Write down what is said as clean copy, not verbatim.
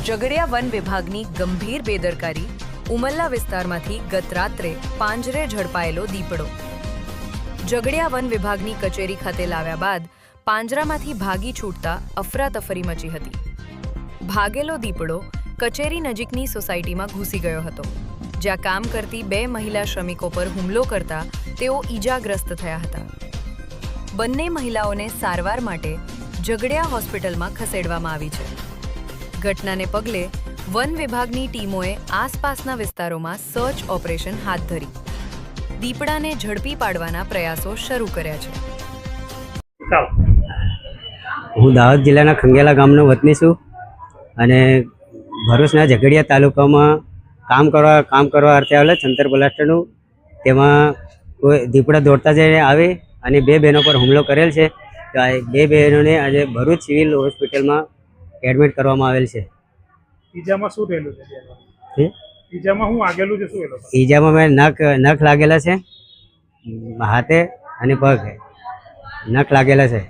Jhagadia one વિભાગની ગંભીર બેદરકારી, ઉમલ્લા વિસ્તારમાંથી ગત રાત્રે પાંજરે ઝડપાયેલો દીપડો। ઝઘડિયા વન વિભાગની કચેરી ખાતે લાવ્યા બાદ પાંજરામાંથી ભાગી છૂટતા અફરાતફરી મચી હતી। ભાગેલો દીપડો કચેરી નજીકની સોસાયટીમાં ઘૂસી ગયો હતો, જ્યાં કામ કરતી 2 મહિલા શ્રમિકો પર હુમલો કરતા તેઓ ઈજાગ્રસ્ત થયા હતા। બંને મહિલાઓને સારવાર માટે ઝઘડિયા હોસ્પિટલમાં ખસેડવામાં આવી છે। ઘટનાને પગલે વન વિભાગની ટીમોએ આસપાસના વિસ્તારોમાં સર્ચ ઓપરેશન હાથ ધરી દીપડાને ઝડપી પાડવાના પ્રયાસો શરૂ કર્યા છે। હું દાહોદ જિલ્લાના ખંગેલા ગામનો વતની છું અને ભરૂચના ઝઘડિયા તાલુકામાં કામ કરવા અર્થે આવેલા ચંતર બ્લાસ્ટરનું તેમાં કોઈ દીપડા દોડતા જઈને આવે અને 2 બહેનો પર હુમલો કરેલ છે। તો આ 2 બહેનોને આજે ભરૂચ સિવિલ હોસ્પિટલમાં એડમિટ કરવામાં આવેલ છે। ઈજામાં શું થયેલું છે? ઈજામાં હું આગેલું છે? શું એ લોકો ઈજામાં મેં નખ લાગેલા છે, હાથે અને પગ નખ લાગેલા છે।